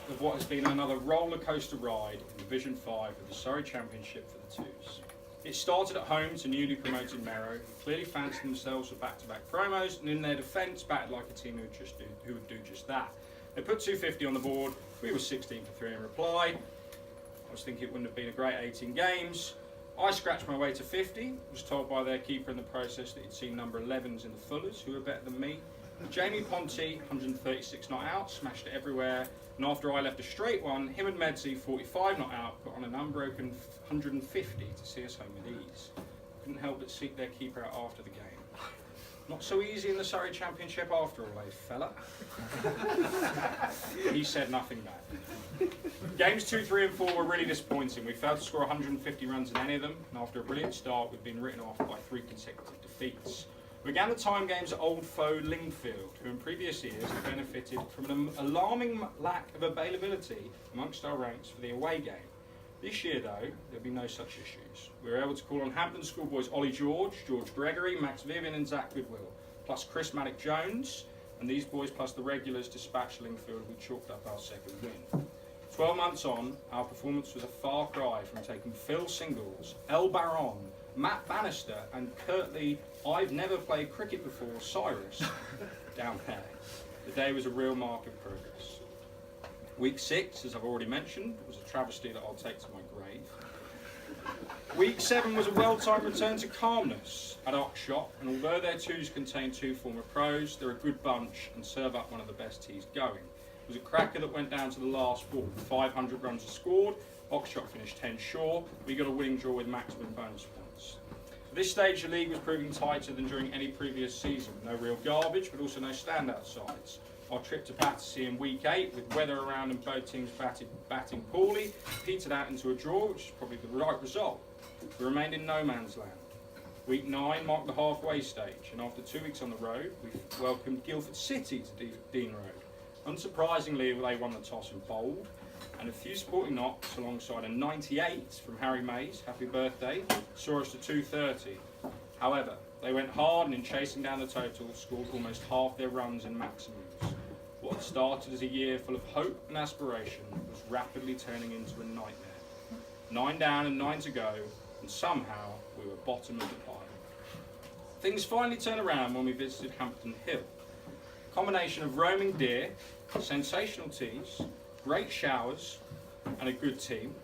of what has been another roller coaster ride in Division 5 of the Surrey Championship for the Twos. It started at home to newly promoted Merrow, who clearly fancied themselves for back-to-back promos, and in their defence batted like a team who would do just that. They put 250 on the board. We were 16 for 3 in reply. I was thinking it wouldn't have been a great 18 games. I scratched my way to 50, was told by their keeper in the process that he'd seen number 11s in the Fullers, who were better than me. Jamie Ponty, 136 not out, smashed it everywhere, and after I left a straight one, him and Medsey, 45 not out, put on an unbroken 150 to see us home with ease. Couldn't help but seek their keeper out after the game. Not so easy in the Surrey Championship after all, eh, fella? He said nothing back. Games 2, 3 and 4 were really disappointing. We failed to score 150 runs in any of them, and after a brilliant start, we've been written off by 3 consecutive defeats. We began the time games at old foe Lingfield, who in previous years had benefited from an alarming lack of availability amongst our ranks for the away game. This year, though, there'll be no such issues. We were able to call on Hampton schoolboys Ollie George, George Gregory, Max Vivian and Zach Goodwill, plus Chris Maddock-Jones, and these boys plus the regulars dispatched Lingfield, who chalked up our second win. 12 months on, our performance was a far cry from taking Phil Singles, El Baron, Matt Bannister and curtly, I've never played cricket before, Cyrus, down there. The day was a real mark of progress. Week 6, as I've already mentioned, was a travesty that I'll take to my grave. Week 7 was a well-timed return to calmness at Oxshott, and although their twos contain 2 former pros, they're a good bunch and serve up one of the best teas going. It was a cracker that went down to the last ball. 500 runs are scored, Oxshott finished 10 short, we got a winning draw with maximum bonus points. At this stage the league was proving tighter than during any previous season. No real garbage, but also no standout sides. Our trip to Battersea in week 8, with weather around and both teams batting poorly, petered out into a draw, which is probably the right result. We remained in no man's land. Week 9 marked the halfway stage, and after 2 weeks on the road, we welcomed Guildford City to Dean Road. Unsurprisingly, they won the toss and bowled, and a few sporting knocks alongside a 98 from Harry Mays, happy birthday, saw us to 230. However, they went hard and in chasing down the total, scored almost half their runs in maximums. What had started as a year full of hope and aspiration was rapidly turning into a nightmare. 9 down and 9 to go, and somehow we were bottom of the pile. Things finally turned around when we visited Hampton Hill. A combination of roaming deer, sensational teas, great showers, and a good team.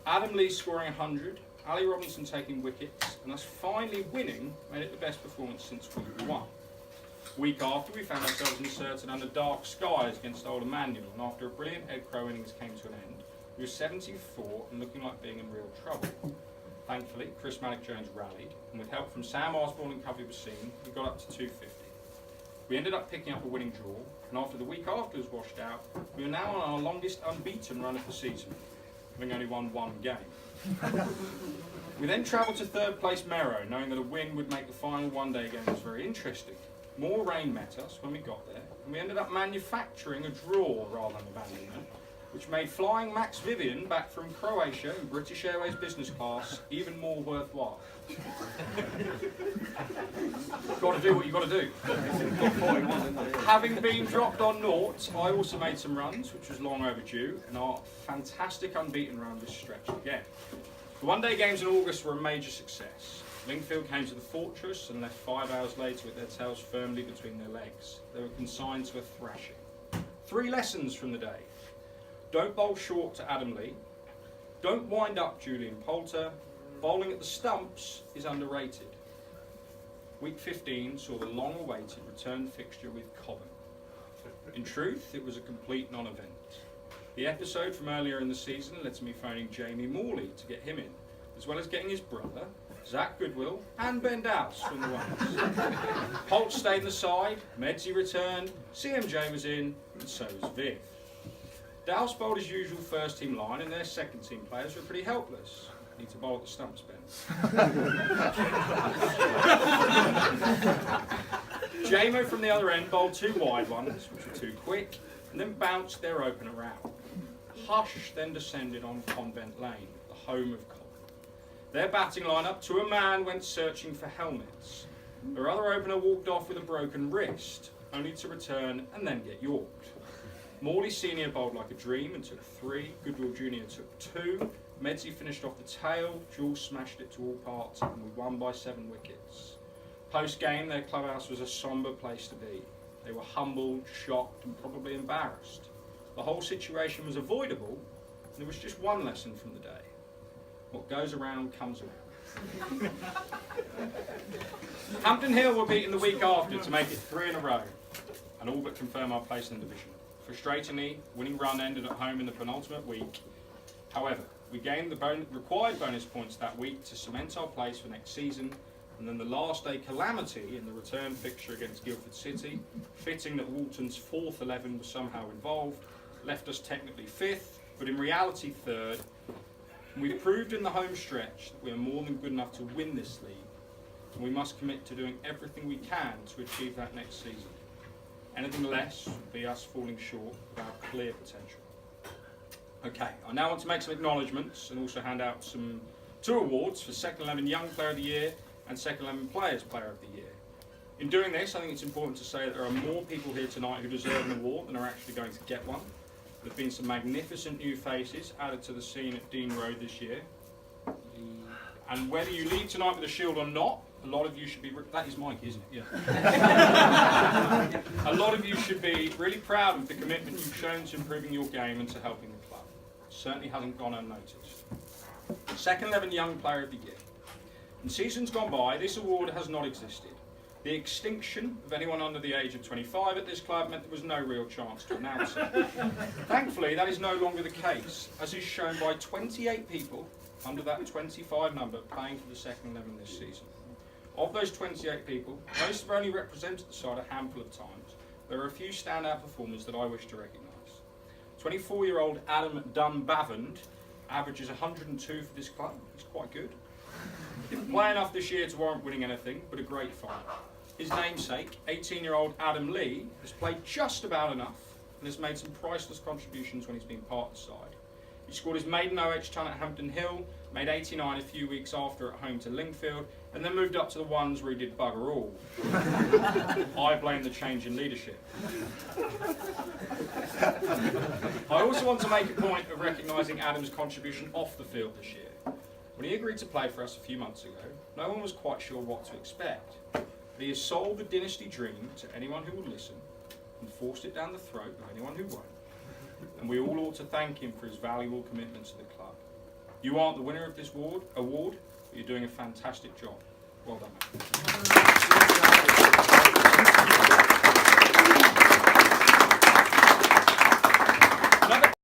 Adam Lee scoring 100, Ali Robinson taking wickets, and us finally winning made it the best performance since week 1. Week after, we found ourselves inserted under dark skies against Old Emmanuel, and after a brilliant Ed Crow innings came to an end, we were 74 and looking like being in real trouble. Thankfully, Chris Maddock-Jones rallied, and with help from Sam Osborne and Covey Basine, we got up to 250. We ended up picking up a winning draw, and after the week after was washed out, we are now on our longest unbeaten run of the season, having only won 1 game. We then travelled to 3rd place Merrow, knowing that a win would make the final one-day games very interesting. More rain met us when we got there, and we ended up manufacturing a draw rather than abandonment, which made flying Max Vivian back from Croatia in British Airways business class even more worthwhile. Got to do what you got to do. Having been dropped on naught, I also made some runs, which was long overdue, and our fantastic unbeaten run was stretched again. The one-day games in August were a major success. Lingfield came to the fortress and left 5 hours later with their tails firmly between their legs. They were consigned to a thrashing. 3 lessons from the day. Don't bowl short to Adam Lee. Don't wind up Julian Poulter. Bowling at the stumps is underrated. Week 15 saw the long-awaited return fixture with Cobham. In truth, it was a complete non-event. The episode from earlier in the season led to me phoning Jamie Morley to get him in, as well as getting his brother, Zach Goodwill, and Ben Dowse from the ones. Holt stayed in the side, Medsey returned, CMJ was in, and so was Viv. Dowse bowled his usual first team line, and their second team players were pretty helpless. Need to bowl at the stumps, Ben. Jamo from the other end bowled 2 wide ones, which were too quick, and then bounced their opener out. Hush then descended on Convent Lane, the home of Cobham. Their batting lineup, to a man, went searching for helmets. Their other opener walked off with a broken wrist, only to return and then get yorked. Morley Senior bowled like a dream and took 3. Goodwill Junior took 2. Medsey finished off the tail. Jules smashed it to all parts, and we won by 7 wickets. Post-game, their clubhouse was a sombre place to be. They were humbled, shocked, and probably embarrassed. The whole situation was avoidable, and there was just one lesson from the day. What goes around comes around. Hampton Hill were beaten the week after to make it 3 in a row, and all but confirm our place in the division. Frustratingly, winning run ended at home in the penultimate week. However, we gained the required bonus points that week to cement our place for next season, and then the last day calamity in the return fixture against Guildford City, fitting that Walton's 4th 11 was somehow involved, left us technically 5th, but in reality 3rd. We proved in the home stretch that we are more than good enough to win this league, and we must commit to doing everything we can to achieve that next season. Anything less would be us falling short of our clear potential. Okay, I now want to make some acknowledgements and also hand out 2 awards for Second 11 Young Player of the Year and Second 11 Players Player of the Year. In doing this, I think it's important to say that there are more people here tonight who deserve an award than are actually going to get one. There have been some magnificent new faces added to the scene at Dean Road this year. And whether you leave tonight with a shield or not, a lot of you should be... That is Mike, isn't it? Yeah. A lot of you should be really proud of the commitment you've shown to improving your game and to helping the club. It certainly hasn't gone unnoticed. Second 11 Young Player of the Year. In seasons gone by, this award has not existed. The extinction of anyone under the age of 25 at this club meant there was no real chance to announce it. Thankfully, that is no longer the case, as is shown by 28 people under that 25 number playing for the Second 11 this season. Of those 28 people, most have only represented the side a handful of times. There are a few standout performers that I wish to recognise. 24-year-old Adam Dunbavand averages 102 for this club. He's quite good. Didn't play enough this year to warrant winning anything, but a great fight. His namesake, 18-year-old Adam Lee, has played just about enough and has made some priceless contributions when he's been part of the side. He scored his maiden OH ton at Hampton Hill, made 89 a few weeks after at home to Lingfield, and then moved up to the ones where he did bugger all. I blame the change in leadership. I also want to make a point of recognising Adam's contribution off the field this year. When he agreed to play for us a few months ago, no one was quite sure what to expect. But he has sold the dynasty dream to anyone who would listen and forced it down the throat of anyone who won't. And we all ought to thank him for his valuable commitment to the club. You aren't the winner of this award, but you're doing a fantastic job. Well done, mate.